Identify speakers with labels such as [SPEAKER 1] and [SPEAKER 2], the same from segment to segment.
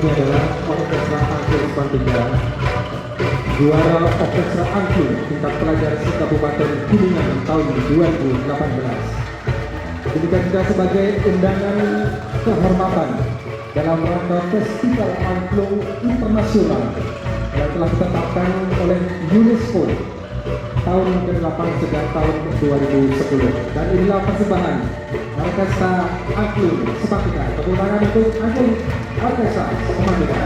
[SPEAKER 1] ini adalah Orkestra Angklung Bandung, juara Orkestra Angklung tingkat pelajar Kabupaten Kuningan tahun 2018. Demikian juga sebagai undangan kehormatan dalam rangka Festival Angklung Internasional yang telah ditetapkan oleh UNESCO tahun ke-8 sejak tahun 2010. Dan inilah persembahan Orkestra Angklung Sepatika. Tepuk tangan untuk Angklung Orkestra Sepatika.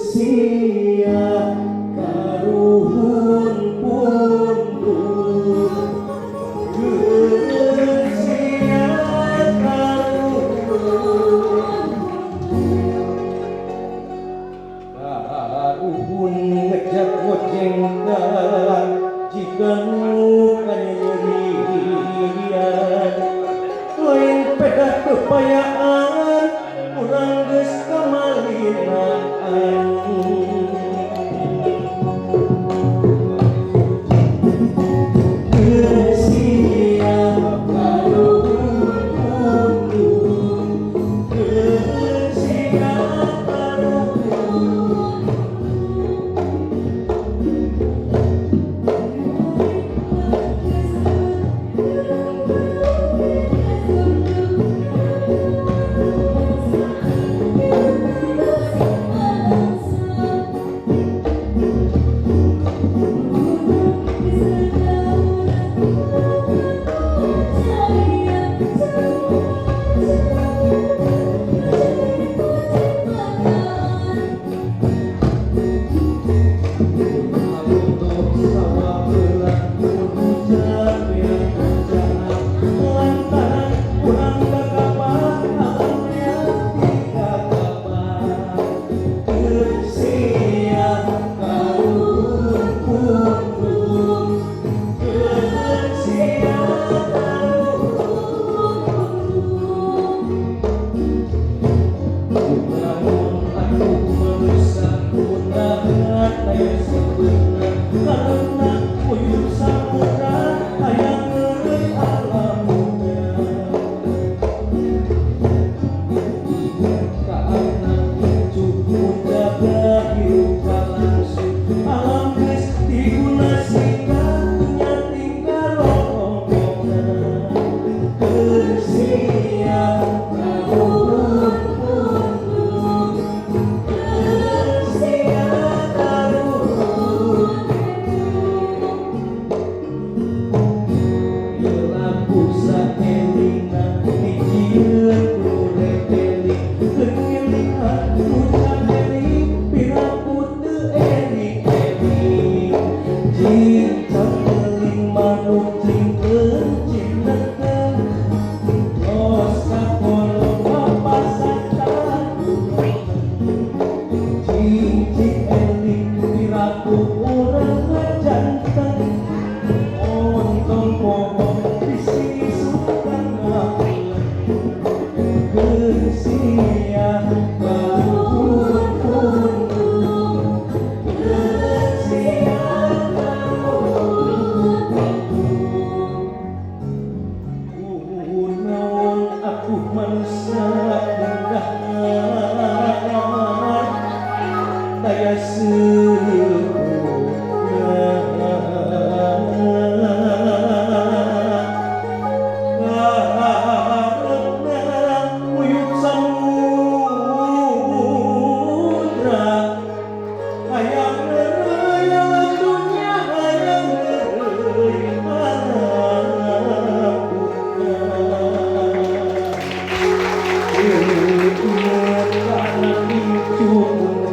[SPEAKER 2] sia karuhun pundur sia karuhun ngejak gojeng jika nukan nyerian lain pedah kepayaan urang geus kamalinaan sia karuhun pundur sia karuhun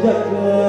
[SPEAKER 2] jaga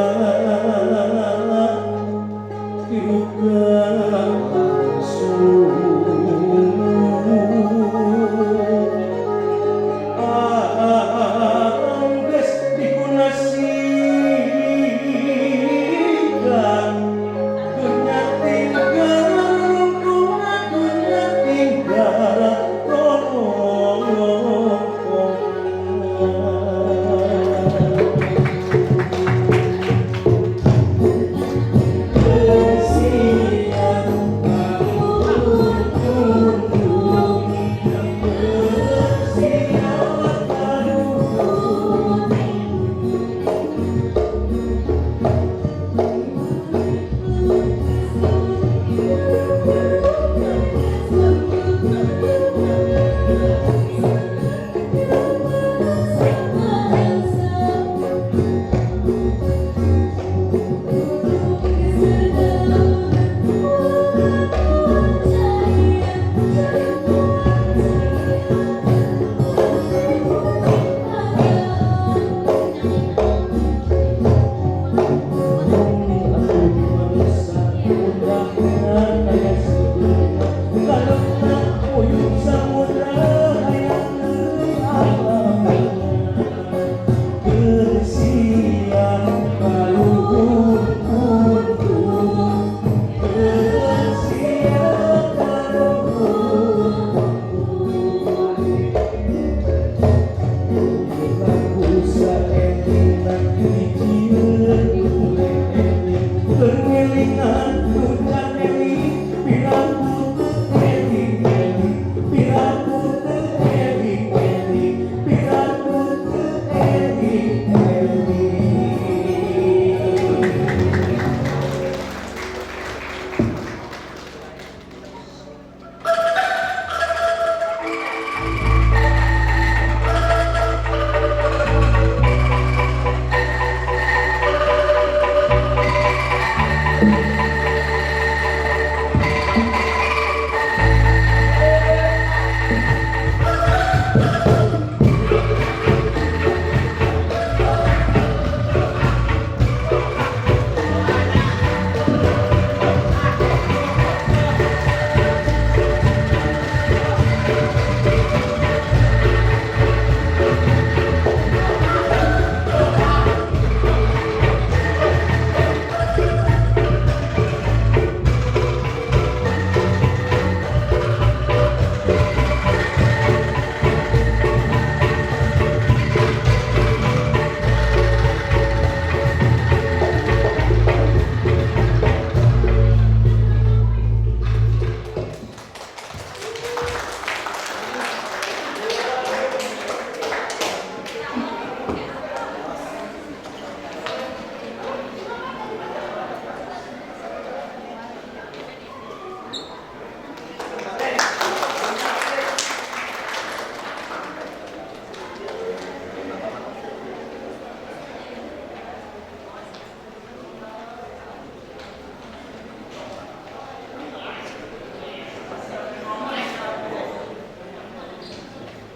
[SPEAKER 2] Kuningan hujan Eli Piraku teu Eli Eli Piraku teu Eli Eli Piraku teu Eli Eli.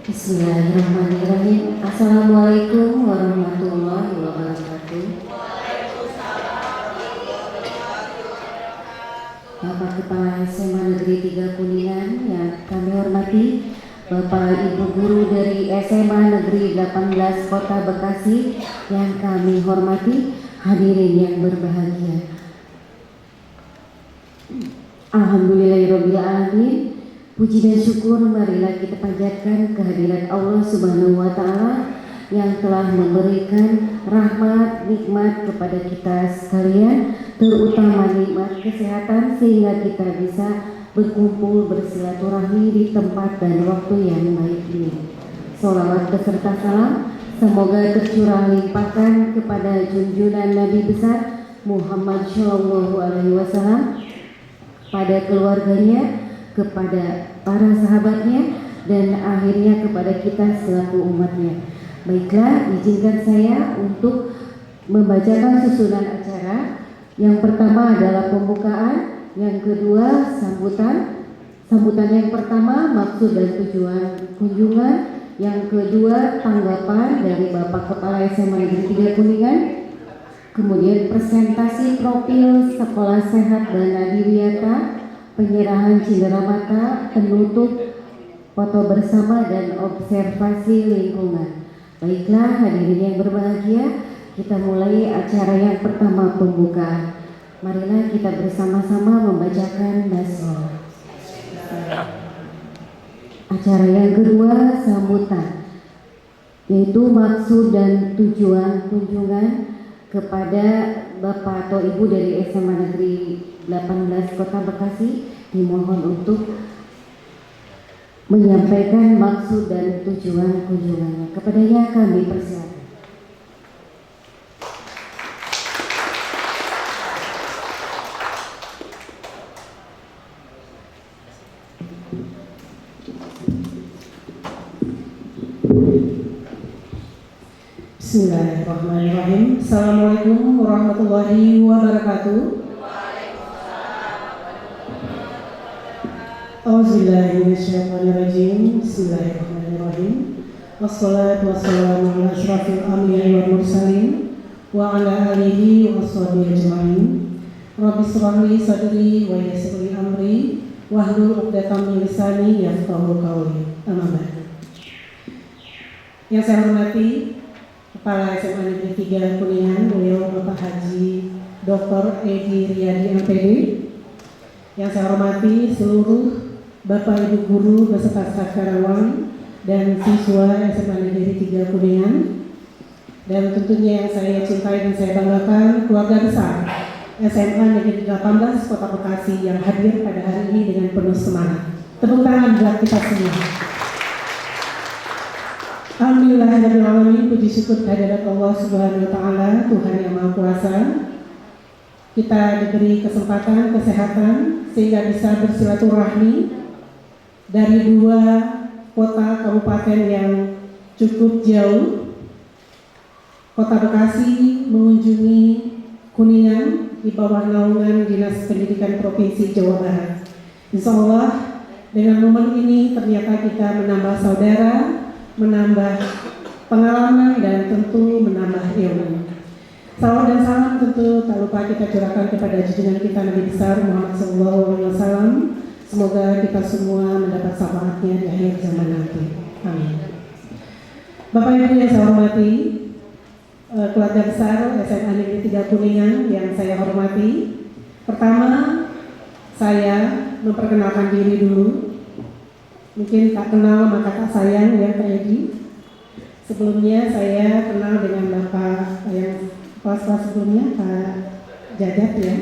[SPEAKER 3] Bismillahirrahmanirrahim. Assalamualaikum warahmatullahi wabarakatuh. Bapak Kepala SMA Negeri 3 Kuningan yang kami hormati, Bapak Ibu Guru dari SMA Negeri 18 Kota Bekasi yang kami hormati, hadirin yang berbahagia. Alhamdulillahirrahmanirrahim. Puji dan syukur marilah kita panjatkan kehadirat Allah Subhanahu wa Ta'ala yang telah memberikan rahmat nikmat kepada kita sekalian, terutama nikmat kesehatan sehingga kita bisa berkumpul bersilaturahmi di tempat dan waktu yang baik ini. Sholawat beserta salam semoga tercurah limpahkan kepada junjungan Nabi besar Muhammad Shallallahu Alaihi Wasallam, pada keluarganya, kepada para sahabatnya, dan akhirnya kepada kita selaku umatnya. Baiklah, izinkan saya untuk membacakan susunan acara. Yang pertama adalah pembukaan, yang kedua sambutan. Sambutan yang pertama maksud dan tujuan kunjungan, yang kedua tanggapan dari Bapak Kepala SMA Negeri 3 Kuningan, kemudian presentasi profil Sekolah Sehat dan Adiwiyata, penyerahan cindera mata, penutup, foto bersama, dan observasi lingkungan. Baiklah hadirin yang berbahagia, kita mulai acara yang pertama, pembukaan. Marilah kita bersama-sama membacakan basmalah. Acara yang kedua, sambutan, yaitu maksud dan tujuan kunjungan kepada Bapak atau Ibu dari SMA Negeri 18 Kota Bekasi, dimohon untuk menyampaikan maksud dan tujuan kunjungannya. Kepadanya kami persilakan.
[SPEAKER 4] Bismillahirrahmanirrahim. Assalamualaikum warahmatullahi wabarakatuh. Auzubillahi minasyaitonirrajim. Bismillahirrahmanirrahim. Wassalatu wassalamu ala asyrafil anbiya'i wal mursalin wa ala alihi wa washabihi ajma'in. Rabbi shrah li sadri wa yassir li amri wahlul 'uqdatam min lisani yafqahu qawli. Amma ba'du. Yang saya hormati Kepala SMA Negeri 3 Kuningan, beliau Bapak Haji Dr. Edi Riyadi MPD. Yang saya hormati seluruh Bapak Ibu Guru beserta staf karyawan dan siswa SMA Negeri 3 Kuningan, dan tentunya yang saya cintai dan saya banggakan, keluarga besar SMA Negeri 18 Kota Bekasi yang hadir pada hari ini dengan penuh semangat. Tepuk tangan buat kita semua. Alhamdulillahirrahmanirrahim, puji syukur kehadirat Allah Subhanahu wa Ta'ala, Tuhan yang Maha Kuasa. Kita diberi kesempatan, kesehatan sehingga bisa bersilaturahmi dari dua kota kabupaten yang cukup jauh. Kota Bekasi mengunjungi Kuningan di bawah naungan Dinas Pendidikan Provinsi Jawa Barat. Insya Allah dengan momen ini ternyata kita menambah saudara, menambah pengalaman, dan tentu menambah ilmu. Salawat dan salam tentu tak lupa kita curahkan kepada junjungan kita Nabi besar Muhammad SAW. Semoga kita semua mendapat syafaatnya di akhir zaman nanti. Amin. Bapak Ibu yang saya hormati, keluarga besar SMA Negeri 3 Kuningan yang saya hormati. Pertama, saya memperkenalkan diri dulu. Mungkin tak kenal maka tak sayang ya Pak Edi. Sebelumnya saya kenal dengan Bapak yang kelas sebelumnya Pak Jadat ya.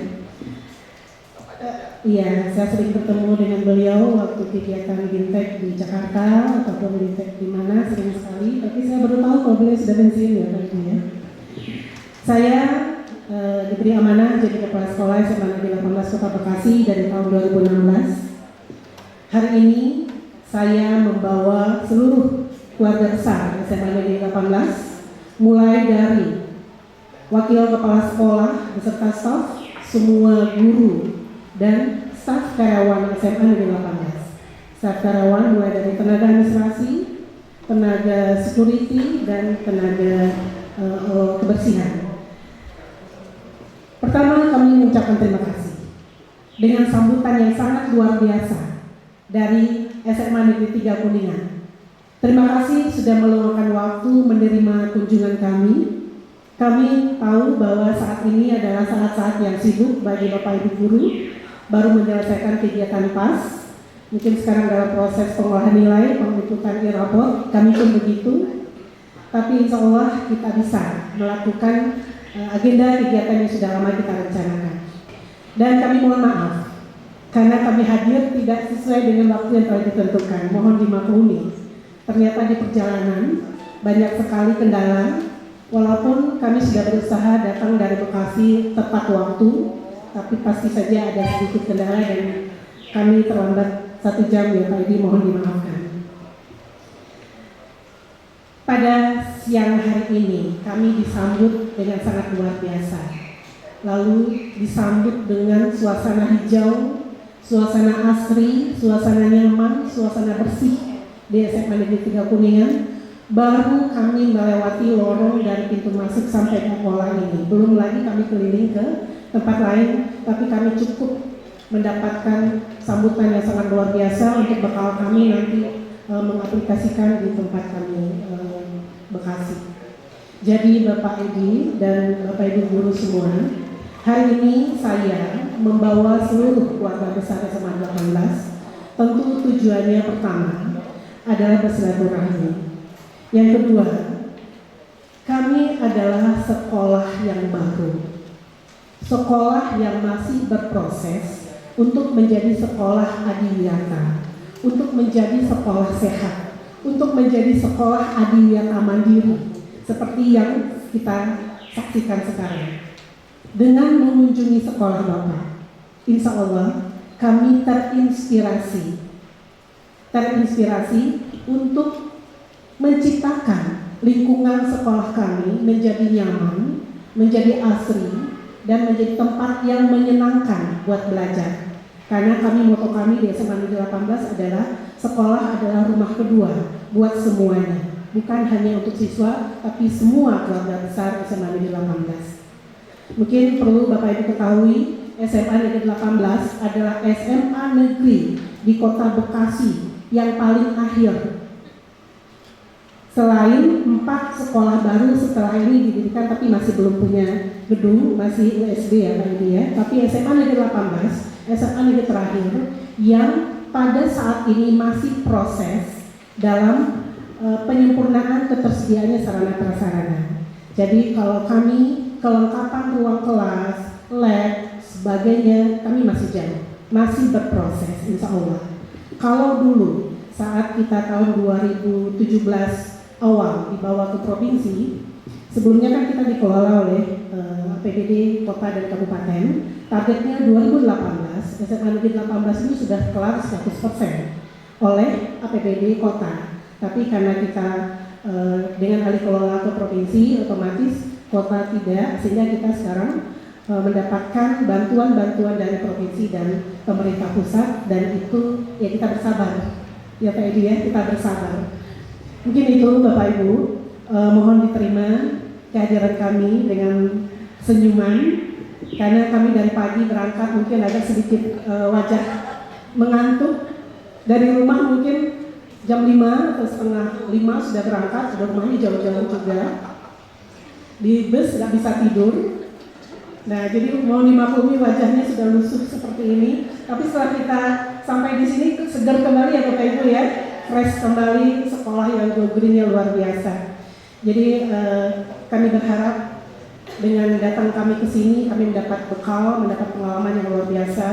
[SPEAKER 4] Iya, saya sering bertemu dengan beliau waktu kegiatan Bintek di Jakarta ataupun Bintek di mana sering sekali. Tapi saya baru tahu kalau beliau sudah pensiun ya Pak Edi ya. Saya diberi amanah jadi kepala sekolah SMA Negeri 18 Kota Bekasi dari tahun 2016. Hari ini saya membawa seluruh keluarga besar SMA Negeri 18, mulai dari wakil kepala sekolah beserta staf, semua guru dan staf karyawan SMA Negeri 18. Staf karyawan mulai dari tenaga administrasi, tenaga security, dan tenaga kebersihan. Pertama, kami mengucapkan terima kasih dengan sambutan yang sangat luar biasa dari SMA Negeri 3 Kuningan. Terima kasih sudah meluangkan waktu menerima kunjungan kami. Kami tahu bahwa saat ini adalah saat-saat yang sibuk bagi Bapak Ibu guru, baru menyelesaikan kegiatan PAS. Mungkin sekarang dalam proses pengolahan nilai, pembentukan e-raport, kami pun begitu. Tapi insya Allah kita bisa melakukan agenda kegiatan yang sudah lama kita rencanakan. Dan kami mohon maaf karena kami hadir tidak sesuai dengan waktu yang telah ditentukan. Mohon dimaklumi. Ternyata di perjalanan banyak sekali kendala. Walaupun kami sudah berusaha datang dari Bekasi tepat waktu, tapi pasti saja ada sedikit kendala dan kami terlambat 1 jam ya Pak Edi, mohon dimaafkan. Pada siang hari ini kami disambut dengan sangat luar biasa. Lalu disambut dengan suasana hijau, suasana asri, suasana nyaman, suasana bersih di SMA Negeri 3 Kuningan. Baru kami melewati lorong dari pintu masuk sampai ke aula ini. Belum lagi kami keliling ke tempat lain, tapi kami cukup mendapatkan sambutan yang sangat luar biasa untuk bekal kami nanti mengaplikasikan di tempat kami Bekasi. Jadi Bapak Edi dan Bapak Ibu guru semua, hari ini saya membawa seluruh keluarga besar SMA 18. Tentu tujuannya pertama adalah bersilaturahmi. Yang kedua, kami adalah sekolah yang baru, sekolah yang masih berproses untuk menjadi sekolah adiwiyata, untuk menjadi sekolah sehat, untuk menjadi sekolah adiwiyata mandiri seperti yang kita saksikan sekarang. Dengan mengunjungi sekolah Bapak, insya Allah kami terinspirasi untuk menciptakan lingkungan sekolah kami menjadi nyaman, menjadi asri, dan menjadi tempat yang menyenangkan buat belajar. Karena moto kami di SMA Negeri 18 adalah sekolah adalah rumah kedua buat semuanya, bukan hanya untuk siswa, tapi semua keluarga besar SMA Negeri 18. Mungkin perlu Bapak Ibu ketahui, SMA Negeri 18 adalah SMA negeri di Kota Bekasi yang paling akhir. Selain 4 sekolah baru setelah ini didirikan, tapi masih belum punya gedung, masih USB ya Pak Edi ya. Tapi SMA Negeri 18, SMA negeri terakhir yang pada saat ini masih proses dalam penyempurnaan ketersediaannya sarana prasarana. Jadi kalau kami kelengkapan ruang kelas, lab, sebagainya, kami masih jauh, masih berproses insya Allah. Kalau dulu saat kita tahun 2017 awal dibawa ke provinsi, sebelumnya kan kita dikelola oleh APBD kota dan kabupaten. Targetnya 2018, SMA Negeri 18 ini sudah kelar 100% oleh APBD kota. Tapi karena kita dengan alih kelola ke provinsi, otomatis kota tidak, sehingga kita sekarang mendapatkan bantuan-bantuan dari provinsi dan pemerintah pusat, dan itu ya kita bersabar. Ya Pak Edi ya, kita bersabar. Mungkin itu Bapak Ibu, mohon diterima kehadiran kami dengan senyuman, karena kami dari pagi berangkat mungkin agak sedikit wajah mengantuk. Dari rumah mungkin jam 5 atau setengah 5 sudah berangkat, sudah rumahnya jauh-jauh juga. Di bus nggak bisa tidur. Nah, jadi mau dimaklumi wajahnya sudah lusuh seperti ini. Tapi setelah kita sampai di sini segar kembali ya Bapak Ibu ya, fresh kembali, sekolah yang go green-nya luar biasa. Jadi kami berharap dengan datang kami ke sini kami mendapat bekal, mendapat pengalaman yang luar biasa.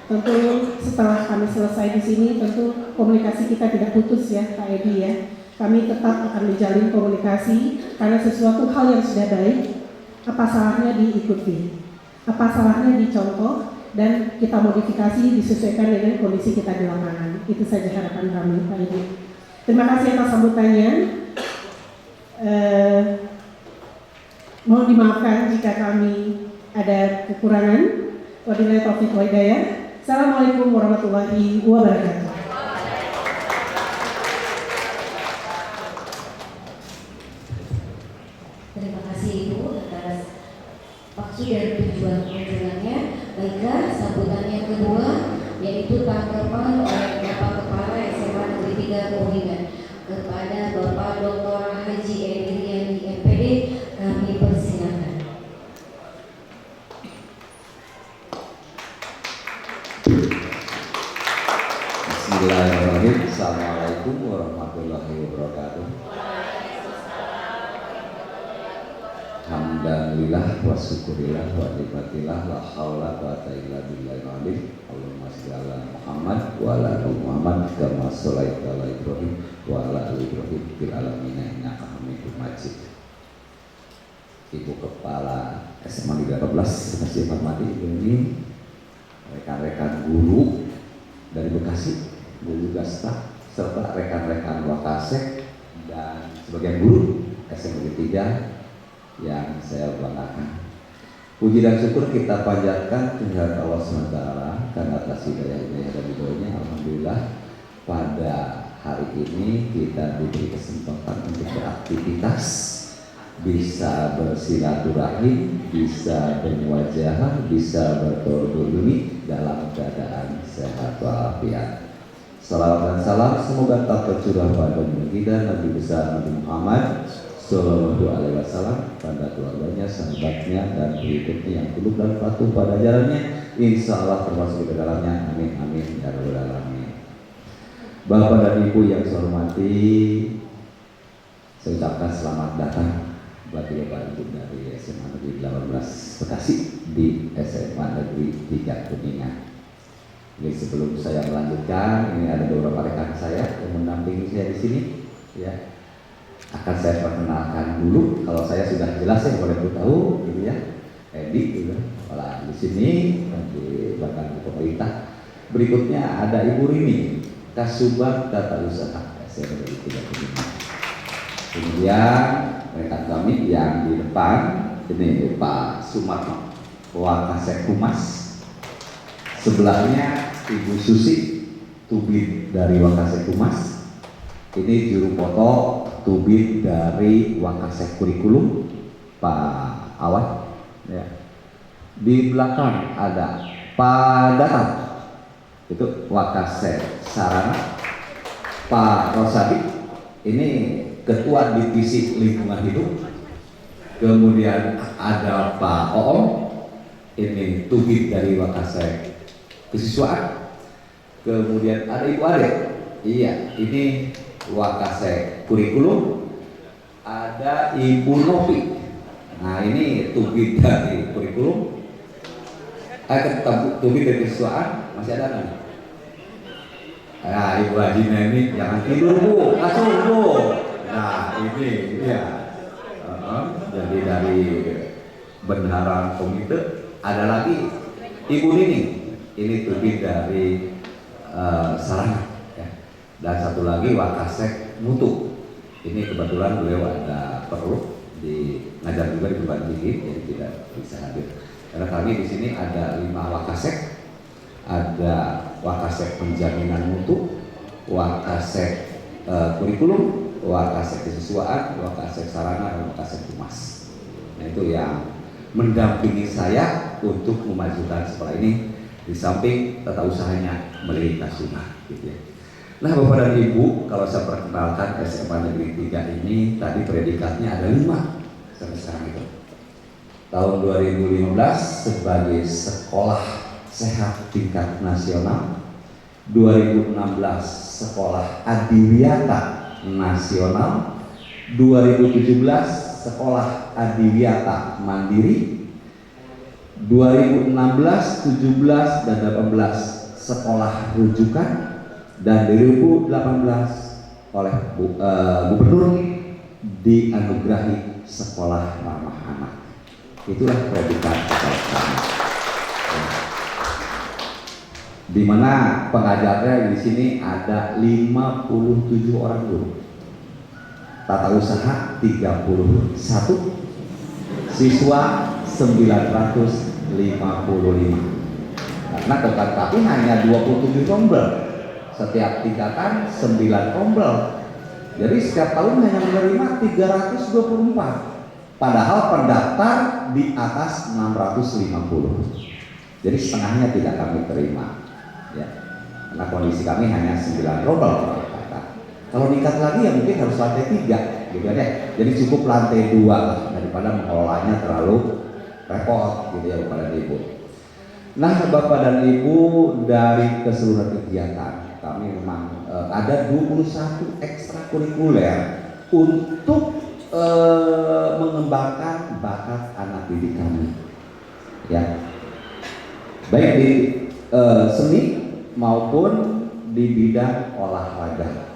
[SPEAKER 4] Tentu setelah kami selesai di sini, tentu komunikasi kita tidak putus ya Pak Edi ya. Kami tetap akan menjalin komunikasi karena sesuatu hal yang sudah baik, apa salahnya diikuti, apa salahnya dicontoh, dan kita modifikasi disesuaikan dengan kondisi kita di lapangan. Itu saja harapan kami Pak Edi. Terima kasih atas sambutannya. Mohon dimaafkan jika kami ada kekurangan. Wabillahi taufiq wal hidayah. Assalamualaikum warahmatullahi wabarakatuh.
[SPEAKER 3] Terima kasih Ibu atas waktu dan tujuan kunjungannya. Baiklah, sambutan yang kedua yaitu tanggapan oleh Bapak Kepala SMA Negeri 3 Kuningan kepada Bapak Dr. Haji Edriani MPD, kami persilakan.
[SPEAKER 5] Bismillahirrahmanirrahim. Assalamualaikum warahmatullahi wabarakatuh. Alhamdulillah wa syukurillah wa nikmatillah la haula wa quwwata illa billahil azim. Allahumma shalli ala Muhammad wa ala ali Muhammad kama shallaita ala Ibrahim wa ala ali Ibrahim fil alamin innaka Hamidum Majid. Ibu Kepala SMA Negeri 18 masih hormati ini rekan-rekan guru dari Bekasi, guru juga staf, serta rekan-rekan Wakasek dan sebagian guru SMA Negeri 3 yang saya banggakan. Puji dan syukur kita panjatkan kehadirat Allah SWT karena atas hidayah-hidayah dan ridhonya. Alhamdulillah pada hari ini kita diberi kesempatan untuk beraktivitas, bisa bersilaturahim, bisa bermuajahah, bisa bertolak dalam keadaan sehat walafiat. Salawat dan salam semoga tak tercurah pada kita Nabi besar Nabi Muhammad Sallallahu Alaihi Wasallam, pada keluarganya, sahabatnya, dan berikutnya yang tunduk dan patuh pada ajarannya, insya Allah termasuk di dalamnya. Amin amin ya rabbal alamin. Bapak dan Ibu yang saya hormati, saya ucapkan selamat datang bagi Bapak Ibu dari SMA Negeri 18 Bekasi di SMA Negeri 3 Kuningan. Jadi sebelum saya melanjutkan, ini ada beberapa rekan saya yang mendampingi saya di sini, ya. Akan saya perkenalkan dulu. Kalau saya sudah jelas ya boleh tahu, gitu ya. Edi, gitu. Kalau di sini di belakang pemerintah. Berikutnya ada Ibu Rini, Kasubag Tata Usaha SMA Negeri 3 Kuningan. Kemudian rekan kami yang di depan ini Pak Sumarno, Wakasek Humas. Sebelahnya Ibu Susi, Tubid dari Wakasek Humas. Ini juru foto Tubid dari Wakasek Kurikulum, Pak Awad. Ya. Di belakang ada Pak Datam, itu Wakasek Sarana. Pak Rosadi, ini Ketua Divisi Lingkungan Hidup. Kemudian ada Pak Oom, ini Tubid dari Wakasek Kesiswaan. Kemudian ada Ibu Ade, iya ini Wakasek Kurikulum. Ada Ibu Novi, nah ini Tubid dari Kurikulum. Tubik dari kesuaan masih ada nggak? Nah, Ibu Haji Neni jangan tidur Bu, masuk Bu. Nah ini ya. Jadi dari Bendahara Komite ada lagi Ibu Nining. Ini tubik dari Sarana. Ya. Dan satu lagi Wakasek Mutu. Ini kebetulan beliau ada perlu ngajar juga di perguruan tinggi, jadi tidak bisa hadir. Karena kami di sini ada 5 wakasek, ada wakasek penjaminan mutu, wakasek kurikulum, wakasek kesiswaan, wakasek sarana, dan wakasek humas. Nah itu yang mendampingi saya untuk memajukan sekolah ini di samping tata usahanya melirik nasional. Gitu ya. Nah Bapak dan Ibu, kalau saya perkenalkan SMA Negeri 3 ini tadi predikatnya ada 5 sampai sekarang itu. Tahun 2015 sebagai sekolah sehat tingkat nasional, 2016 sekolah adiwiyata nasional, 2017 sekolah adiwiyata mandiri, 2016, 17 dan 18 sekolah rujukan, dan 2018 oleh gubernur dianugerahi sekolah ramah anak. Itulah predikat sekolah kami. Di mana pengajarnya di sini ada 57 orang guru, tata usaha 31, siswa 955. Karena total kami hanya 27 tombol, setiap tingkatan 9 tombol. Jadi setiap tahun hanya menerima 324. Padahal pendaftar di atas 650. Jadi setengahnya tidak kami terima. Ya. Karena kondisi kami hanya 9 tombol. Kalau nikah lagi ya mungkin harus lantai 3 gitu ya. Jadi cukup lantai 2 lah, daripada mengelolanya terlalu repot gitu ya Bapak dan Ibu. Nah Bapak dan Ibu, dari keseluruhan kegiatan kami memang ada 21 ekstrakurikuler untuk mengembangkan bakat anak didik kami. Ya. Baik di seni maupun di bidang olahraga.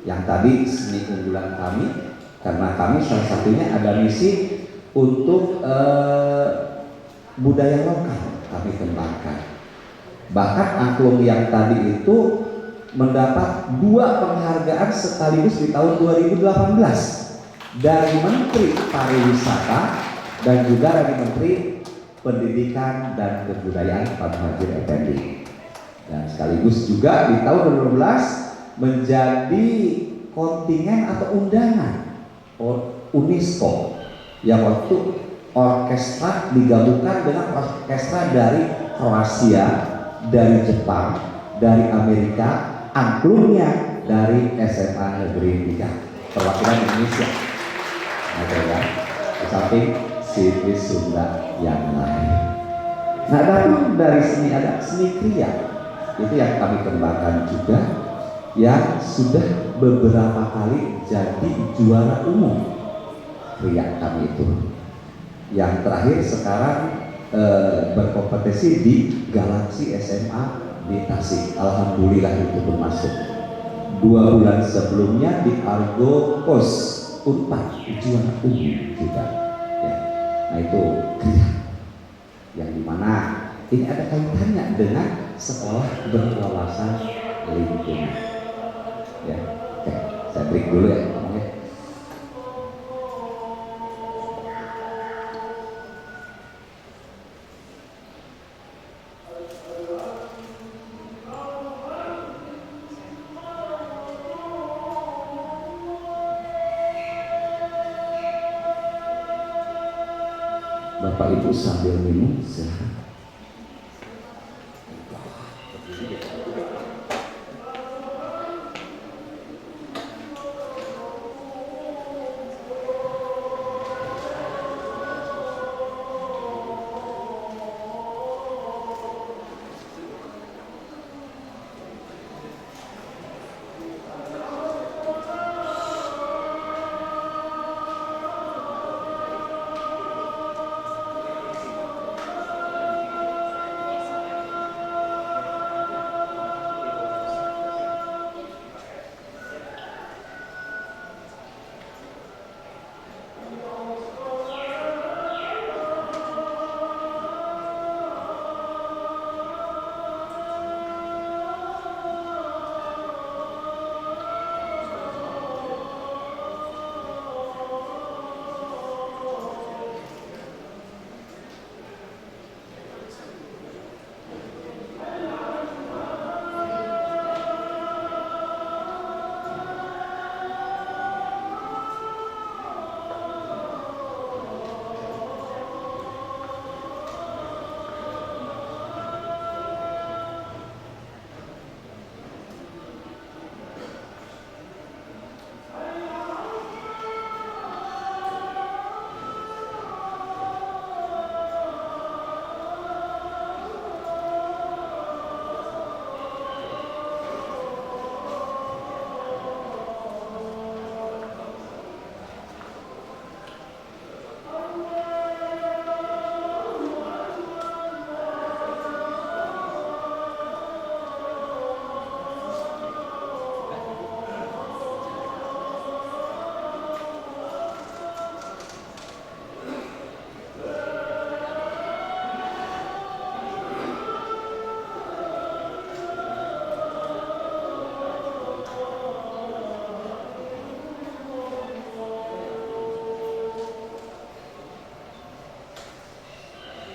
[SPEAKER 5] Yang tadi seni unggulan kami, karena kami salah satunya ada misi untuk budaya lokal kami kembangkan. Bahkan angklung yang tadi itu mendapat 2 penghargaan sekaligus di tahun 2018 dari Menteri Pariwisata dan juga dari Menteri Pendidikan dan Kebudayaan Pak Muhadjir Effendi. Dan sekaligus juga di tahun 2012 menjadi kontingen atau undangan UNESCO yang waktu orkestra digabungkan dengan orkestra dari Kroasia, dari Jepang, dari Amerika, angklungnya dari SMA Negeri 3 perwakilan Indonesia. Ada ya, di samping siswi Sunda yang lain. Nah, dan dari seni ada seni kriya, itu yang kami kembangkan juga, yang sudah beberapa kali jadi juara umum kriya kami itu. Yang terakhir sekarang berkompetisi di Galaksi SMA di Tasik. Alhamdulillah itu bermasuk. 2 bulan sebelumnya di Argo Pos Unpad juara umum juga. Ya. Nah itu kriya yang dimana ini ada kaitannya dengan sekolah berwawasan lingkungan. Ya, oke, saya break dulu ya. Bapak Ibu sambil minum silahkan.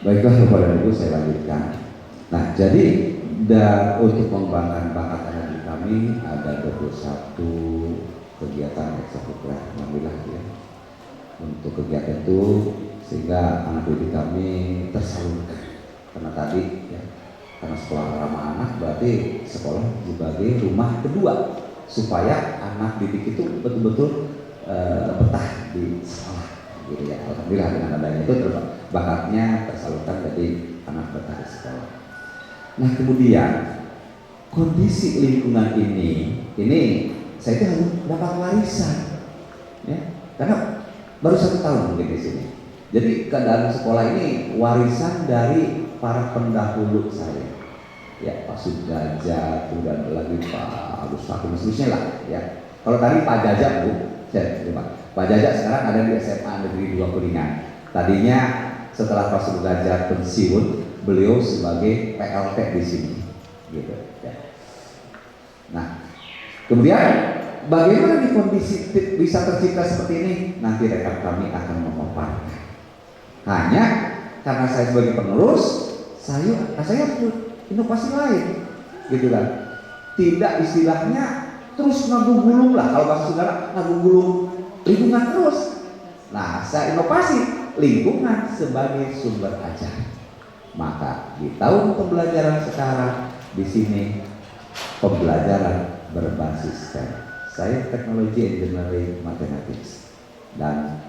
[SPEAKER 5] Baiklah kepada Ibu saya lanjutkan. Nah, jadi untuk mengembangkan bakat anak didik kami ada 21 kegiatan ekstrakurikuler, alhamdulillah ya. Untuk kegiatan itu sehingga anak didik kami tersalurkan. Karena tadi ya, karena sekolah ramah anak berarti sekolah sebagai rumah kedua supaya anak didik itu betul-betul betah di sekolah gitu ya. Alhamdulillah dengan adanya itu bakatnya tersalurkan jadi anak betah di sekolah. Nah kemudian kondisi lingkungan ini saya itu harus dapat warisan ya, karena baru 1 tahun mungkin di sini. Jadi keadaan sekolah ini warisan dari para pendahulu saya ya, Pak Sudrajat, kemudian lagi Pak Agus Fakum seterusnya lah ya. Kalau tadi Pak Jajak Bu, saya terima. Pak Jajak sekarang ada di SMA Negeri 2 Kuningan. Tadinya setelah Pak Sudrajat pensiun, beliau sebagai PLT di sini, gitu. Ya. Nah, kemudian bagaimana di kondisi bisa tercipta seperti ini? Nanti rekan kami akan memaparkan. Hanya karena saya sebagai penerus, saya harus inovasi lain, gitu kan? Tidak istilahnya terus ngagung gulung lah, kalau bahasa saudara ngagung gulung lingkungan terus. Nah, saya inovasi lingkungan sebagai sumber ajar. Maka di tahun pembelajaran sekarang di sini pembelajaran berbasis STEM. Saya teknologi engineering mathematics. Dan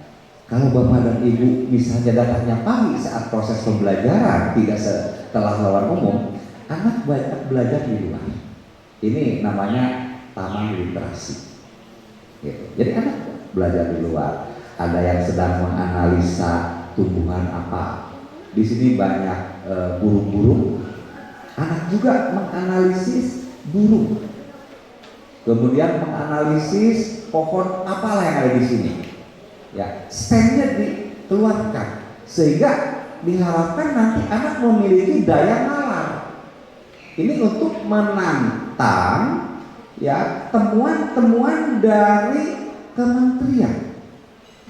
[SPEAKER 5] kalau Bapak dan Ibu misalnya datangnya pagi saat proses pembelajaran tidak setelah lawan umum, anak banyak belajar di luar. Ini namanya taman literasi. Gitu. Jadi anak belajar di luar. Ada yang sedang menganalisa tumbuhan apa. Di sini banyak burung-burung. Anak juga menganalisis burung. Kemudian menganalisis pohon apalah yang ada di sini. Ya, STEM-nya dikeluarkan sehingga diharapkan nanti anak memiliki daya nalar. Ini untuk menantang ya temuan-temuan dari kementerian,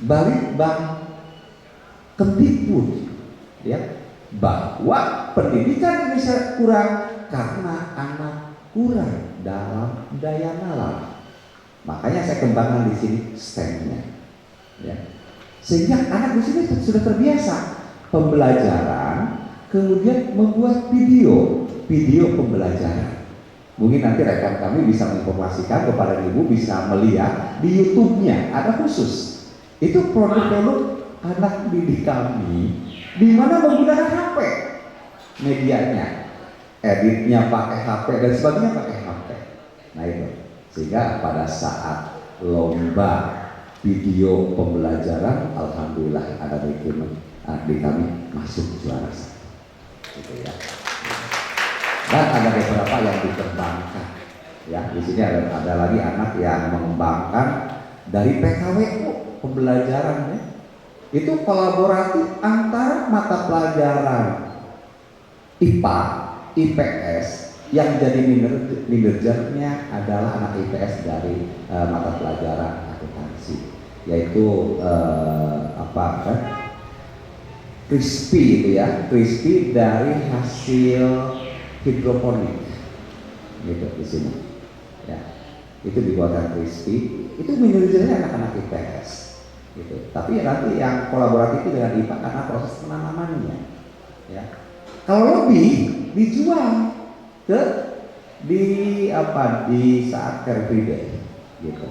[SPEAKER 5] Balitbang, Kemdikbud, ya, bahwa pendidikan Indonesia kurang karena anak kurang dalam daya nalar. Makanya saya kembangkan di sini STEM-nya, ya. Sehingga anak di sini sudah terbiasa pembelajaran, kemudian membuat video pembelajaran. Mungkin nanti rekan kami bisa menginformasikan kepada Ibu, bisa melihat di YouTube-nya ada khusus. Itu produk-produk anak didik kami di mana menggunakan HP medianya, editnya pakai HP dan sebagainya pakai HP. Nah itu, sehingga pada saat lomba video pembelajaran, alhamdulillah ada di kami masuk juara 1, gitu ya. Dan ada beberapa yang dikembangkan, ya. Di sini ada lagi anak yang mengembangkan dari PKWU pembelajaran, ya. Itu kolaboratif antara mata pelajaran IPA, IPS, yang jadi manajernya adalah anak IPS dari mata pelajaran akuntansi, yaitu crispy itu ya, crispy dari hasil hidroponik, gitu di sini, ya. Itu dibuatkan crispy, itu manajernya anak-anak IPS, gitu. Tapi nanti yang kolaboratif itu dengan IPA karena proses penanamannya, ya. Kalau lebih dijual di saat Car Free Day, gitu.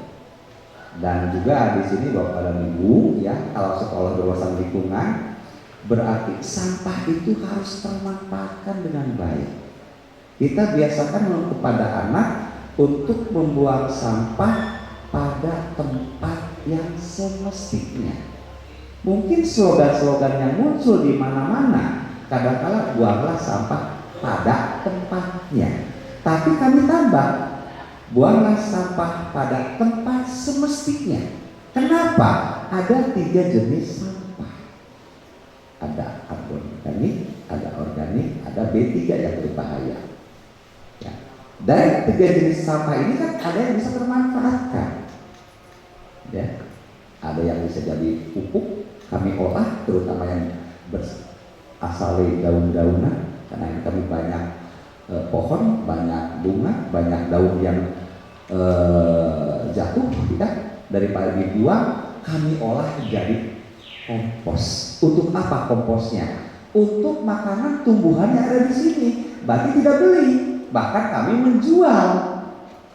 [SPEAKER 5] Dan juga di sini Bapak dan Ibu, ya, kalau sekolah berwawasan lingkungan berarti sampah itu harus termanfaatkan dengan baik. Kita biasakan kepada anak untuk membuang sampah pada tempat yang semestinya. Mungkin slogan-slogan yang muncul di mana-mana, kadang-kala buanglah sampah pada tempatnya. Tapi kami tambah, buanglah sampah pada tempat semestinya. Kenapa? Ada 3 jenis sampah. Ada anorganik, ada organik, ada B3 yang berbahaya. Ya. Dari 3 jenis sampah ini kan ada yang bisa termanfaatkan, ya. Ada yang bisa jadi pupuk, kami olah, terutama yang asale daun-daunan, karena ini kami banyak pohon, banyak bunga, banyak daun yang jatuh, ya, daripada dibuang kami olah jadi kompos. Untuk apa komposnya? Untuk makanan tumbuhan yang ada di sini. Berarti tidak beli, bahkan kami menjual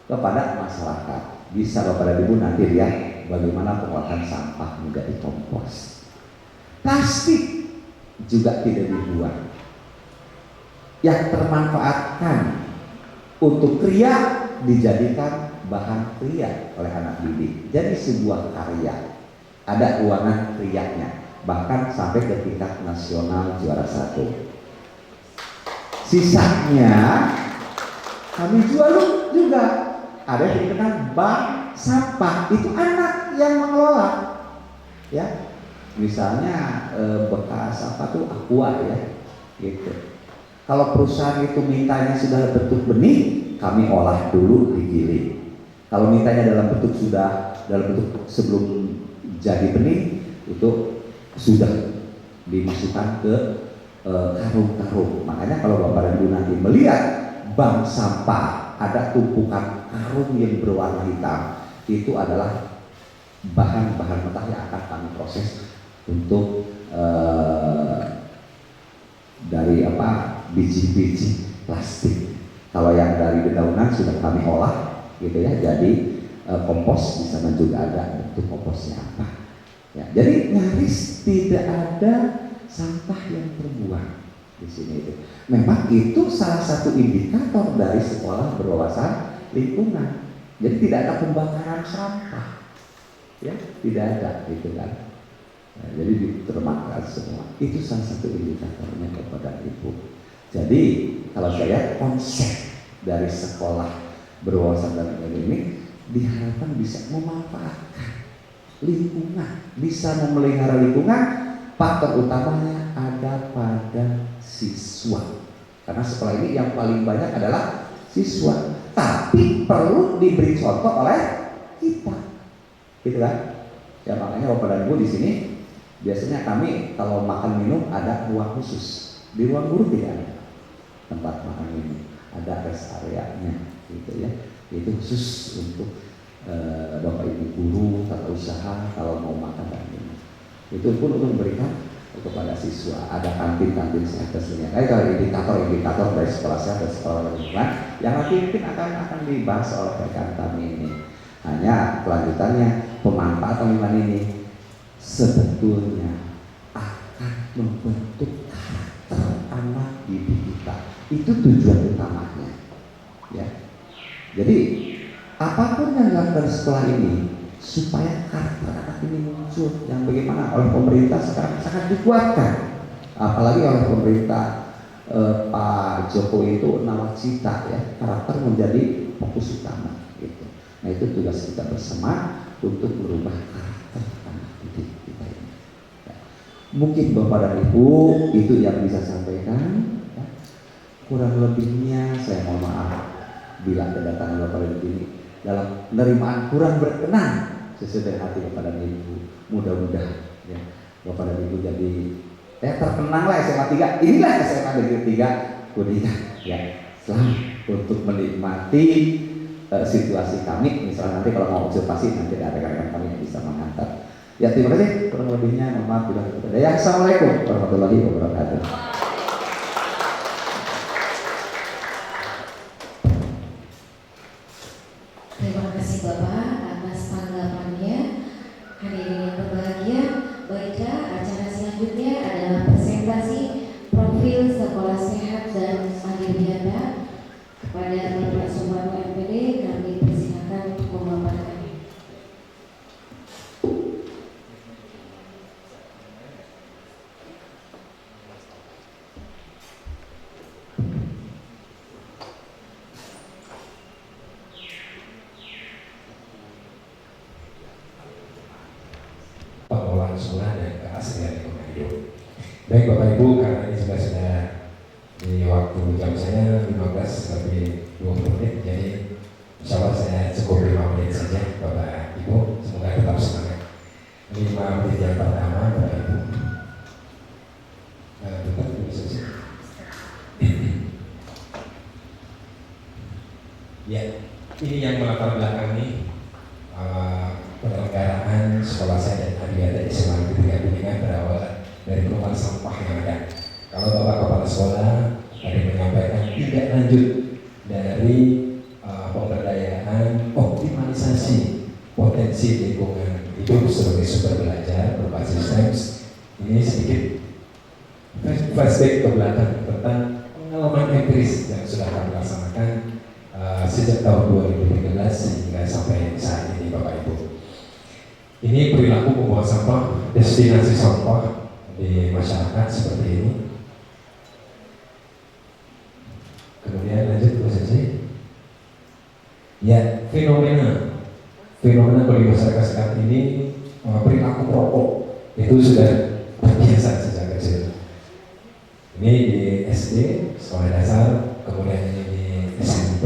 [SPEAKER 5] kepada masyarakat. Bisa Bapak dan Ibu nanti lihat bagaimana pengolahan sampah menjadi kompos. Plastik juga tidak dibuang. Yang termanfaatkan untuk kria dijadikan bahan kria oleh anak didik. Jadi sebuah karya, ada ruangan krianya, bahkan sampai ke tingkat nasional juara 1. Sisanya kami jual juga. Ada yang dikenal bank sampah, itu anak yang mengelola, ya. Misalnya bekas apa tuh aqua, ya, gitu. Kalau perusahaan itu mintanya sudah bentuk benih, kami olah dulu digiling. Kalau mintanya dalam bentuk sebelum jadi benih, itu sudah dimasukkan ke karung-karung. Makanya kalau Bapak dan Ibu nanti melihat bank sampah ada tumpukan karung yang berwarna hitam, itu adalah bahan-bahan mentah yang akan kami proses untuk dari biji-biji plastik. Kalau yang dari dedaunan sudah kami olah, gitu ya, jadi kompos. Di sana juga ada bentuk komposnya apa. Ya, jadi nyaris tidak ada sampah yang terbuang di sini itu. Memang itu salah satu indikator dari sekolah berwawasan lingkungan. Jadi tidak ada pembakaran sampah, ya, tidak ada, gitu kan. Nah, jadi ditermakan semua. Itu salah satu indikatornya kepada Ibu. Jadi kalau saya konsep dari sekolah berwawasan dan ini diharapkan bisa memanfaatkan lingkungan, bisa memelihara lingkungan. Faktor utamanya ada pada siswa, karena sekolah ini yang paling banyak adalah siswa. Tapi perlu diberi contoh oleh kita, gitu kan? Ya makanya Bapak dan Ibu di sini biasanya kami kalau makan minum ada ruang khusus. Di ruang guru tidak ada tempat makan minum, ada rest areanya, gitu ya. Itu khusus untuk Bapak Ibu guru, tata usaha kalau mau makan dan minum. Itu pun untuk memberikan kepada siswa. Ada kantin-kantin sehatnya. Kalau indikator dari sekolah sehat dan sekolah lingkungan yang nanti mungkin akan dibahas oleh rekan kami ini. Hanya kelanjutannya pemanfaatan lingkungan ini sebetulnya akan membentuk karakter anak didik kita. Itu tujuan utamanya, ya. Jadi apapun yang dilakukan sekolah ini supaya karakter anak ini muncul, yang bagaimana oleh pemerintah sekarang sangat dikuatkan, apalagi oleh pemerintah Pak Jokowi itu nawacita, ya, karakter menjadi fokus utama, gitu. Nah itu tugas kita bersama untuk merubah karakter anak didik kita ini. Ya. Mungkin Bapak dan Ibu itu yang bisa sampaikan, ya. Kurang lebihnya saya mohon maaf bila kedatangan Bapak dan Ibu ini dalam penerimaan kurang berkenan sesuai dengan hati Bapak dan Ibu. Mudah-mudahan, ya, Bapak dan Ibu jadi terkenang lah SMA 3. Inilah SMA Negeri 3 Kuningan, ya. Selamat untuk menikmati situasi kami. Misalnya nanti kalau mau observasi nanti ada rekan-rekan kami yang bisa mengantar. Ya terima kasih. Kurang lebihnya mohon maaf bila ada. Ya, assalamualaikum warahmatullahi wabarakatuh.
[SPEAKER 3] Terima kasih Bapak atas tanggapannya. Hadirin yang berbahagia, baiklah acara selanjutnya adalah presentasi profil sekolah sehat dan mandiri Bianda. Kepada Bapak Sumarno MPD kami persilakan untuk memaparkannya.
[SPEAKER 6] Pengelolaan sekolah dan keaslian lingkungan hidup. Baik Bapak Ibu, karena ini sudah di waktu jam saya 15 lebih 20 menit, jadi insya Allah saya cukup 5 menit saja Bapak Ibu, semoga tetap semangat. 5 menit yang pertama Bapak Ibu, Ya, ini yang melatar belakangi penyelenggaraan sekolah saya dan adik-adik SMA Negeri 3 Kuningan berawal dari perumahan sampah yang ada. Kalau Bapak Kepala Sekolah tadi menyampaikan tidak lanjut dari pemberdayaan optimalisasi potensi lingkungan hidup sebagai sumber belajar berbasis STEM, ini sedikit flashback ke belakang tentang pengalaman empiris yang sudah kami laksanakan sejak tahun 2013 hingga sampai saat ini, Bapak Ibu. Ini perilaku membuang sampah, destinasi sampah di masyarakat seperti ini. Kemudian lanjut prosesnya. Ya, fenomena kalau di masyarakat sekarang ini perilaku merokok itu sudah terbiasa sejak kecil. Ini di SD, sekolah dasar, kemudian ini di SMP,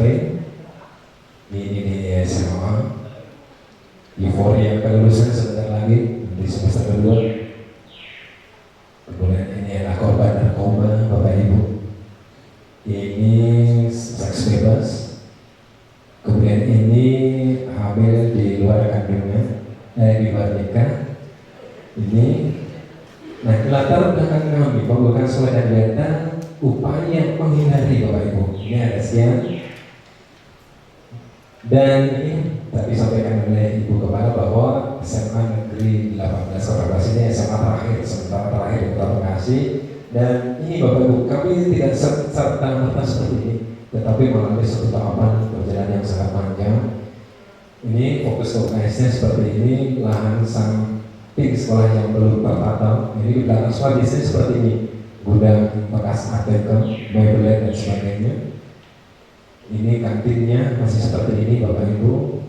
[SPEAKER 6] ini di SMA. Euforia kelulusan sebentar lagi di semester kedua. Kemudian ini adalah korban narkoba, Bapak Ibu. Ini seks bebas. Kemudian ini hamil di luar kandungan, di luar nikah. Ini, nah latar belakang kami pembukaan sekolah dan data upaya menghindari, Bapak Ibu. Ini ada sekian. Dan ini tadi sampaikan oleh Ibu Kepala bahwa SMA Negeri 18 Kota Bekasi ini SMA terakhir, sementara terakhir di Kota Bekasi. Dan ini Bapak Ibu, kami tidak serta-merta seperti ini, tetapi melalui satu tahapan perjalanan yang sangat panjang. Ini fokus ke UKS-nya seperti ini, lahan samping sekolah yang belum tertata. Ini di belakang sekolah biasanya seperti ini, gudang bekas artikel, mebel dan sebagainya. Ini kantinnya masih seperti ini, Bapak Ibu.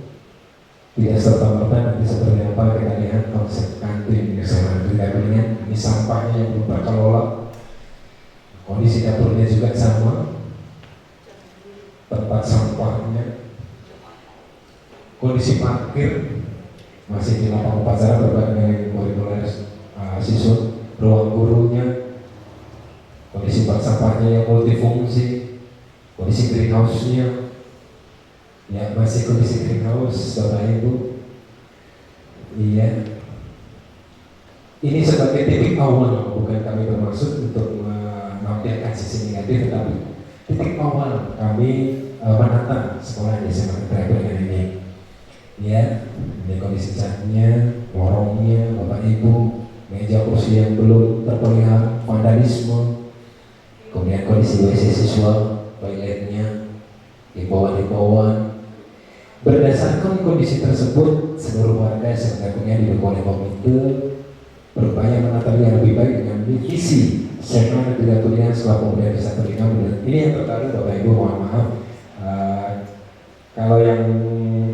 [SPEAKER 6] Tidak serta-merta nanti seperti apa kita lihat konsep kantin SMA Negeri 3 Kuningan. Ini sampahnya yang belum terkelola. Kondisi dapurnya juga sama. Tempat sampahnya. Kondisi parkir masih di lapang upacara berbagai dengan kurikuler siswa. Ruang gurunya. Kondisi bak sampahnya yang multifungsi. Kondisi greenhouse-nya ya masih kondisi greenhouse, Bapak Ibu. Iya. Ini sebagai titik awal, bukan kami bermaksud untuk menampilkan sisi negatif, tetapi titik awal kami menata sekolah di SMA Negeri 3 Kuningan ini. Ya, ini kondisi catnya, lorongnya, Bapak Ibu, meja kursi yang belum terpelihara, vandalisme, kemudian kondisi WC siswa, toiletnya, himbauan-himbauan. Berdasarkan kondisi tersebut, seluruh warga SMA Kuningan didukung oleh komite berupaya menata yang lebih baik dengan visi SMA Negeri 3 Kuningan sekolah pemuda desa Kuningan. Ini yang terbaru, Bapak Ibu, mohon maaf. Kalau yang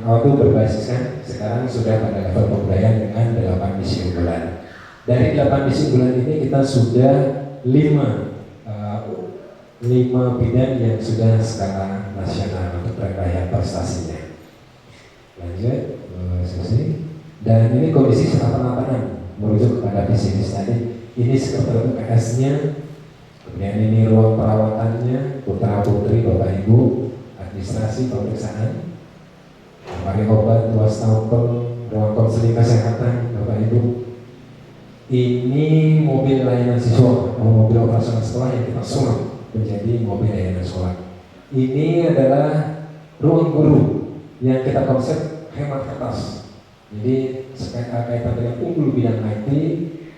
[SPEAKER 6] auto berbasiskan sekarang sudah pada level pemberdayaan dengan 8 misi unggulan. Dari 8 misi unggulan ini kita sudah 5 bidang yang sudah skala nasional untuk rangkaian prestasinya. Lanjut, selesai. Dan ini kondisi setelah penataan merujuk kepada visi tadi. Ini sekretaris UKS-nya, kemudian ini ruang perawatannya, putra putri, Bapak Ibu, administrasi pemeriksaan, lemari obat, wastafel, ruang konseling kesehatan, Bapak Ibu. Ini mobil layanan siswa, mobil operasional sekolah yang kita sulap menjadi mobil layanan sekolah. Ini adalah ruang guru yang kita konsep hemat kertas. Jadi kaitan dengan unggul bidang IT,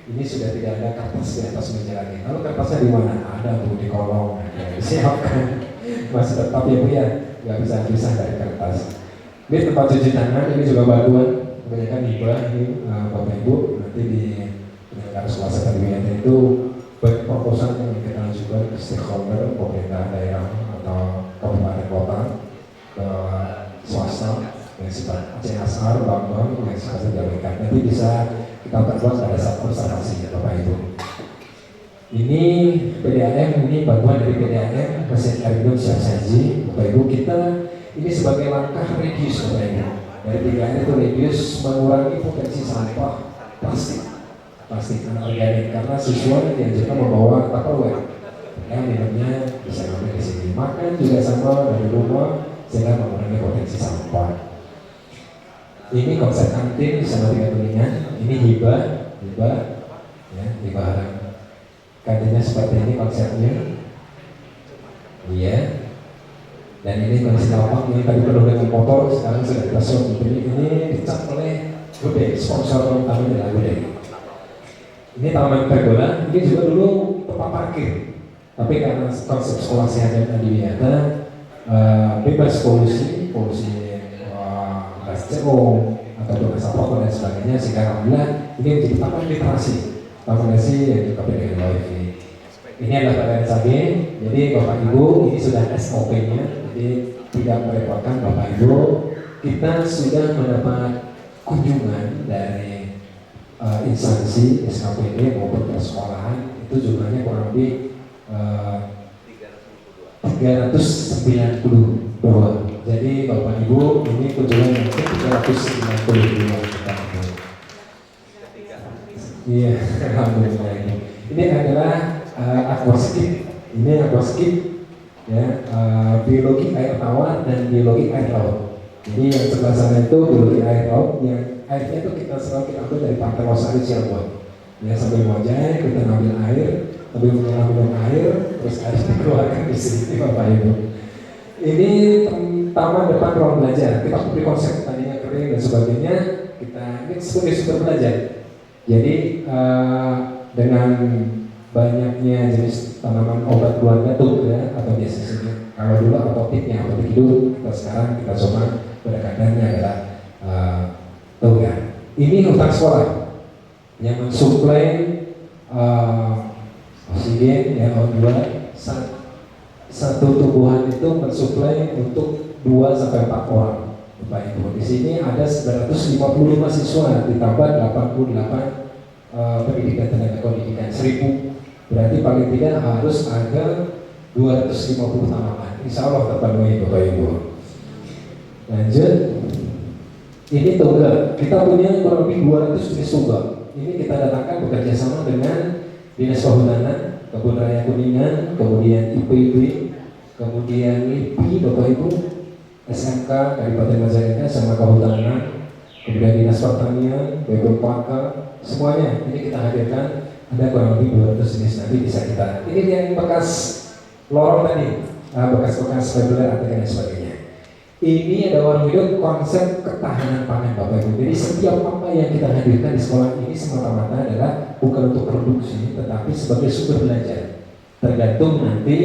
[SPEAKER 6] ini sudah tidak ada kertas di atas meja lagi. Lalu kertasnya di mana? Ada tuh di kolong. Siapkan. Masih tetap ya Bu ya, nggak bisa pisah dari kertas. Ini tempat cuci tangan, ini juga bantuan, kebanyakan hibah ini Bapak Ibu nanti di penyelenggara swasta tadi itu baik proposal yang kita ajukan ke stakeholder pemerintah daerah atau kabupaten kota ke swasta yang sifat CSR, bank yang sifat jabatan nanti bisa kita perbuat pada saat observasi ya Bapak Ibu. Ini PDAM, ini bantuan dari PDAM mesin air minum siap saji Bapak Ibu. Kita ini sebagai langkah reduce Bapak Ibu. Dari PDAM itu reduce mengurangi potensi sampah plastik anorganik karena siswa dianjurkan membawa tupperware yang minumnya bisa ngambil di sini. Makan juga sama dari rumah sehingga mengurangi potensi sampah. Ini konsep kantin sama dengan kuningan. Ini hibah, ya, hibah. Kantinnya seperti ini konsepnya. Iya. Dan ini kondisi lapak yang tadi penuh dengan motor, sekarang sudah kita swap. Ini dicap oleh Gudeg, sponsor utama adalah Gudeg. Ini taman pergola, ini juga dulu tempat parkir. Tapi karena konsep sekolah sehat dan adiwiyata, bebas polusi gas CO atau gas rokok dan sebagainya, sehingga alhamdulillah ini menjadi taman literasi yang dilengkapi dengan wifi. Ini adalah badan SAG, jadi Bapak Ibu ini sudah SOP-nya, jadi tidak merepotkan Bapak Ibu. Kita sudah mendapat kunjungan dari instansi SKPD maupun persekolahan, itu jumlahnya kurang lebih 392. Jadi Bapak Ibu ini kunjungan yang ke-392. Iya, alhamdulillah. Ini adalah aquascape. Ini aquascape, ya, biologi air tawar dan biologi air laut. Jadi yang sebelah sana itu biologi air laut, yang airnya itu kita selalu kita ambil dari Pantai Losari Cirebon. Ya, sambil mojai kita ambil air, sambil minum air, terus air dikeluarkan di sini, Bapak Ibu. Ini taman depan ruang belajar. Kita beri konsep tadinya kering dan sebagainya. Kita ini sebagai sumber belajar. Jadi dengan banyaknya jenis tanaman obat keluarga tuh, ya, atau biasanya kalau dulu apoteknya apotek hidup, kita sekarang kita coba pada kadarnya adalah tuh ya. Ini hutan sekolah yang mensuplai oksigen, ya, O2. Satu tumbuhan itu mensuplai untuk 2-4 orang. Bapak Ibu, di sini ada 955 siswa ditambah 88 pendidikan tenaga pendidikan 1000. Berarti paling tidak harus ada 250 tanaman. Insya Allah terpenuhi Bapak Ibu. Lanjut. Ini tunggal. Kita punya kurang lebih 200 jenis tunggal. Ini kita datangkan bekerja sama dengan Dinas Kehutanan, Kebun Raya Kuningan, kemudian IPB, kemudian LIPI, Bapak Ibu, SMK, Kabupaten Majalengka, sama Kehutanan, kemudian Dinas Pertanian, BPPK, semuanya ini kita hadirkan. Ada kurang lebih 200 jenis, nanti bisa kita. Ini yang bekas lorong tadi, bekas-bekas reguler dan sebagainya. Ini ada warung hidup konsep ketahanan pangan, Bapak Ibu. Jadi setiap apa yang kita hadirkan di sekolah ini semata-mata adalah bukan untuk produksi, tetapi sebagai sumber belajar. Tergantung nanti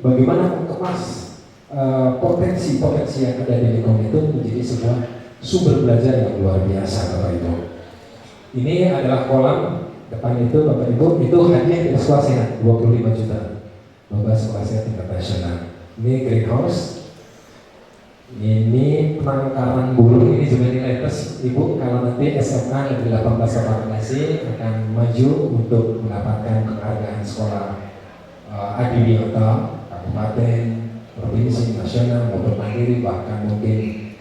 [SPEAKER 6] bagaimana mengemas potensi-potensi yang ada di lingkungan itu menjadi sebuah sumber belajar yang luar biasa, Bapak Ibu. Ini adalah kolam depan itu, Bapak Ibu, itu hadiah dari sekolah sehat 25 juta. Lomba sekolah sehat tingkat nasional. Ini greenhouse. Ini penangkaran burung, ini juga nilai plus. Ibu kalau nanti SMA negeri 18 Bekasi akan maju untuk mendapatkan penghargaan sekolah adiwiyata kabupaten, provinsi, nasional maupun mandiri, bahkan mungkin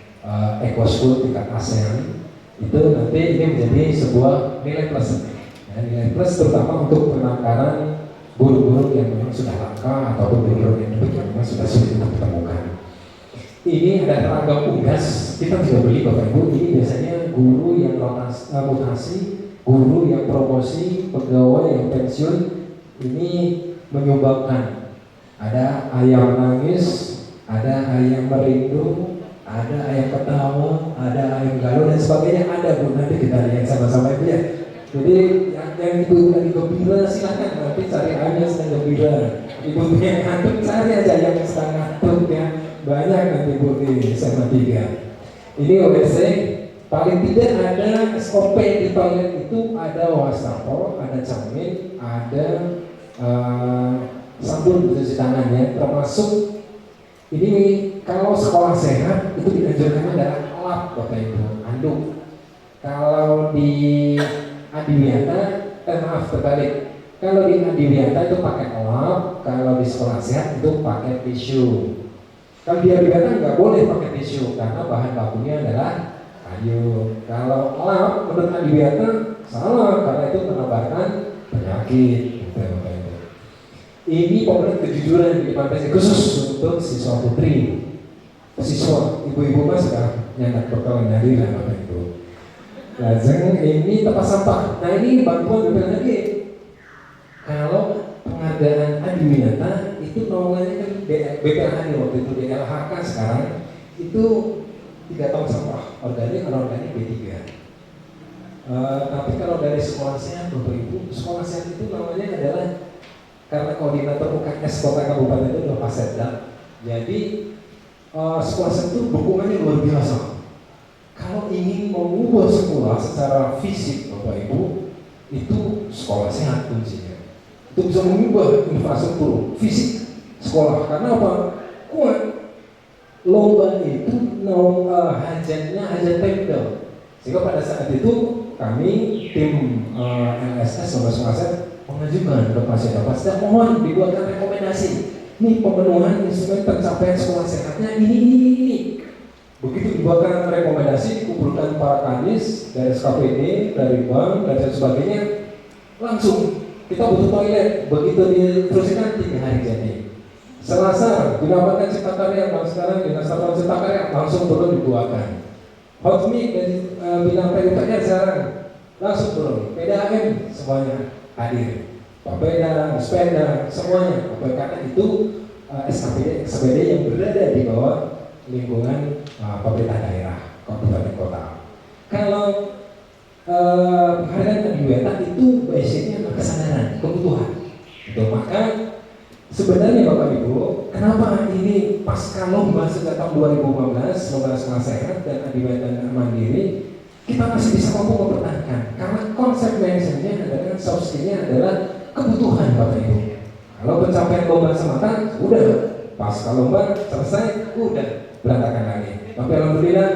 [SPEAKER 6] Eco School tingkat ASEAN. Itu nanti ini menjadi sebuah nilai plus. Ya, nilai plus terutama untuk penangkaran burung-burung yang memang sudah langka ataupun burung yang memang sudah sulit untuk ditemukan. Ini ada tenaga unggas, kita juga beli Bapak Ibu. Ini biasanya guru yang mutasi, guru yang promosi, pegawai yang pensiun, ini menyumbangkan. Ada ayam nangis, ada ayam merindu, ada ayam ketawa, ada ayam galau dan sebagainya. Ada Bu, nanti kita lihat sama-sama Ibu ya. Jadi yang ibu lagi gembira silahkan nanti cari ayam yang sedang gembira. Ibu yang ngantuk cari aja yang sedang ngantuk ya. Banyak nanti Bu di SMA 3. Ini WC, paling tidak ada SOP di toilet itu ada wastafel, ada cermin, ada sabun cuci tangan ya, termasuk ini kalau sekolah sehat itu dianjurkan adalah lap Bapak Ibu, handuk. Kalau di adiwiyata, maaf terbalik. Kalau di adiwiyata itu pakai lap, kalau di sekolah sehat itu pakai tisu. Kalau di adiwiyata nggak boleh pakai tisu karena bahan bakunya adalah kayu. Kalau lap menurut adiwiyata salah karena itu menebarkan penyakit. Ini pokoknya kejujuran di depan khusus untuk siswa putri. siswa, ibu-ibu mas sudah nyandak bekalan dari lah Bapak Ibu. Lajeng ini tempat sampah. Nah ini bantuan BPLHD. Kalau pengadaan Adiwinata itu namanya kan BPLHD waktu itu DLHK sekarang itu 3 ton sampah organik, anorganik B3. Tapi kalau dari sekolah sehat Bapak Ibu, sekolah sehat itu namanya adalah karena koordinator UKS Kota Kabupaten itu adalah Pak Setda. Jadi sekolah sehat itu dukungannya luar biasa. Kalau ingin mengubah sekolah secara fisik Bapak Ibu, itu sekolah sehat kuncinya. Itu bisa mengubah infrastruktur fisik sekolah. Karena apa? Kuat. Lomba itu hajatnya hajat tempel. Sehingga pada saat itu kami tim LSS Lomba Sekolah Sehat mengajukan ke pasien mohon dibuatkan rekomendasi. Ini pemenuhan instrumen pencapaian sekolah sehatnya ini. Begitu dibuatkan rekomendasi, dikumpulkan para kadis dari SKPD, dari bank, dan sebagainya, langsung kita butuh toilet. Begitu diteruskan 3 hari jadi. Selasa didapatkan Cipta Karya, dan sekarang Dinas Satuan Cipta Karya langsung turun dibuatkan. Hotmi dari bidang PUPR sekarang langsung turun. PDAM semuanya hadir. Papeda, sepeda, semuanya. Karena itu SKPD yang berada di bawah lingkungan pemerintah daerah, kabupaten kota. Kalau penghargaan Adiwinata itu basicnya kesadaran, kebutuhan. Itu maka sebenarnya Bapak Ibu, kenapa ini pasca lomba sejak tahun 2015 lomba sekolah sehat dan Adiwinata mandiri kita masih bisa mampu mempertahankan karena konsep manajemennya adalah soft skill-nya adalah kebutuhan Bapak Ibu. Kalau pencapaian lomba semata udah pasca lomba selesai udah berantakan lagi. Tapi alhamdulillah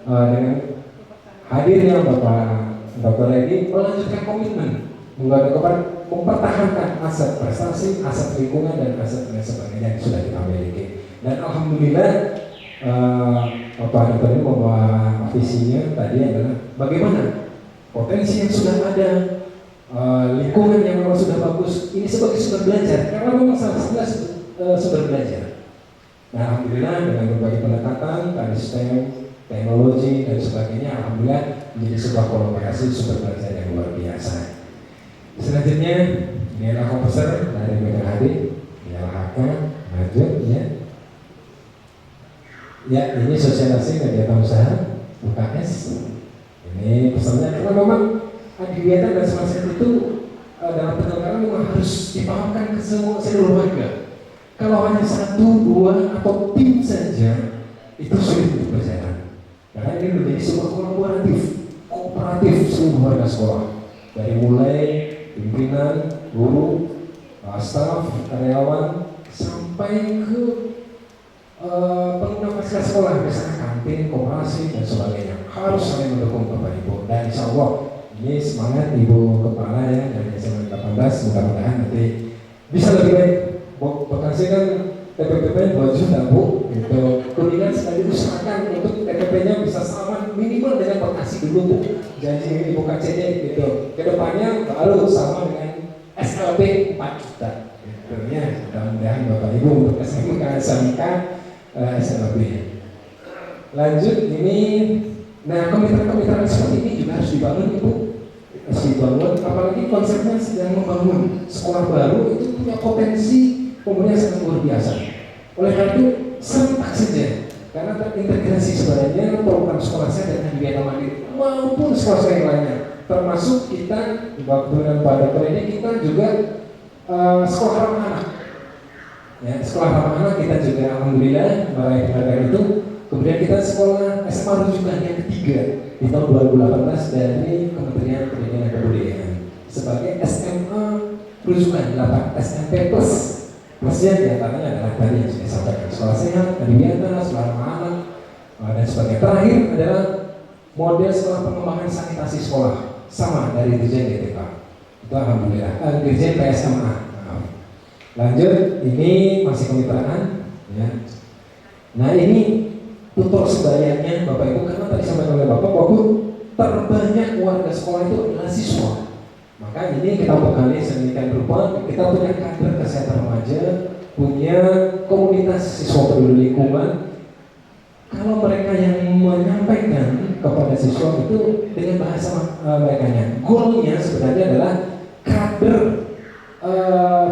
[SPEAKER 6] dengan hadirnya Bapak Dr. Edi melanjutkan komitmen mempertahankan aset prestasi, aset lingkungan dan aset lain sebagainya yang sudah kita miliki. Dan alhamdulillah Bapak Dr. Edi membawa visinya tadi adalah bagaimana potensi yang sudah ada, lingkungan yang memang sudah bagus ini sebagai sumber belajar karena memang salah sumber belajar. Nah, alhamdulillah dengan berbagai pendekatan, tadi STEM, teknologi dan sebagainya, alhamdulillah menjadi sebuah kolaborasi sumber belajar yang luar biasa. Selanjutnya, ini adalah komposer dari BPLHD, DLHK, lanjut ya. Ya, ini sosialisasi kegiatan usaha UKS. Ini pesannya karena memang Adiwinata dan semacam itu dalam penyelenggaraan memang harus dipahamkan ke seluruh warga. Kalau hanya 1, 2, atau tim saja itu sulit untuk berjalan. Karena ini menjadi sebuah kooperatif seluruh warga sekolah. Dari mulai pimpinan, guru, staf, karyawan, sampai ke pengguna fasilitas sekolah, misalnya kantin, koperasi dan sebagainya. Harus saling mendukung Bapak Ibu. Dan insya Allah ini semangat Ibu Kepala ya dari SMA 18, mudah-mudahan nanti bisa lebih baik. Bekasi kan TPP 2 juta Bu, gitu. Kuningan sekali usahakan untuk TPP-nya bisa sama minimal dengan Bekasi dulu Bu. Janji Ibu KCD gitu. Kedepannya baru sama dengan SLB 4 juta. Gitu ya. Mudah-mudahan Bapak Ibu untuk SMK SLB. Lanjut ini, nah kemitraan seperti ini juga harus dibangun Ibu. Harus dibangun, apalagi konsepnya sedang membangun sekolah baru itu punya potensi pemulihan sangat luar biasa. Oleh karena itu serentak saja karena terintegrasi sebenarnya program sekolah sehat dan Adiwinata mandiri maupun sekolah yang lainnya. Termasuk kita waktu dengan Pak Dr. ini kita juga sekolah ramah anak. Ya, sekolah ramah anak kita juga alhamdulillah meraih penghargaan itu. Kemudian kita sekolah SMA rujukan yang ketiga di tahun 2018 dari Kementerian Pendidikan dan Kebudayaan sebagai SMA rujukan 8 SMP plus. Plusnya diantaranya adalah tadi yang saya sampaikan sekolah sehat, Adiwinata, sekolah ramah anak dan sebagainya. Terakhir adalah model sekolah pengembangan sanitasi sekolah sama dari Dirjen DTK. Itu alhamdulillah. Dirjen PSMA. Lanjut, ini masih kemitraan. Ya. Nah ini tutor sebayanya Bapak Ibu karena tadi sampaikan oleh Bapak bahwa terbanyak warga sekolah itu adalah siswa. Maka ini kita bekali sedemikian rupa, kita punya kader kesehatan remaja, punya komunitas siswa peduli lingkungan, kalau mereka yang menyampaikan kepada siswa itu dengan bahasa mereka, goalnya sebenarnya adalah kader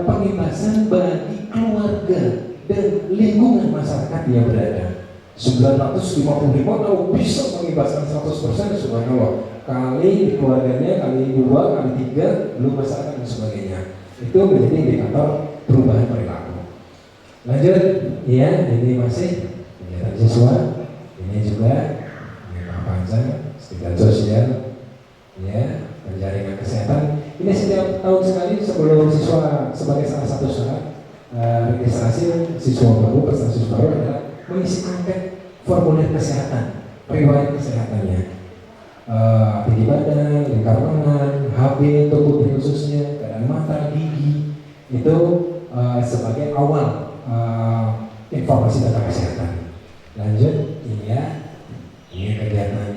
[SPEAKER 6] pengibasan bagi keluarga dan lingkungan masyarakat yang berada. 955 kalau bisa mengibaskan 100%, subhanallah. Kali keluarganya, kali 2, kali 3, belum masyarakat dan sebagainya. Itu menjadi indikator perubahan perilaku. Lanjut, ya, ini masih kegiatan siswa. Ini juga Pak Panjang, kegiatan sosial, ya, penjaringan kesehatan. Ini setiap tahun sekali sebelum siswa sebagai salah satu syarat registrasi siswa baru, peserta siswa baru adalah mengisi angket formulir kesehatan, riwayat kesehatannya, tinggi badan, lingkar lengan, HB, tubuh khususnya, keadaan mata, gigi, itu sebagai awal informasi tentang kesehatan. Lanjut, ini ya, ini kegiatan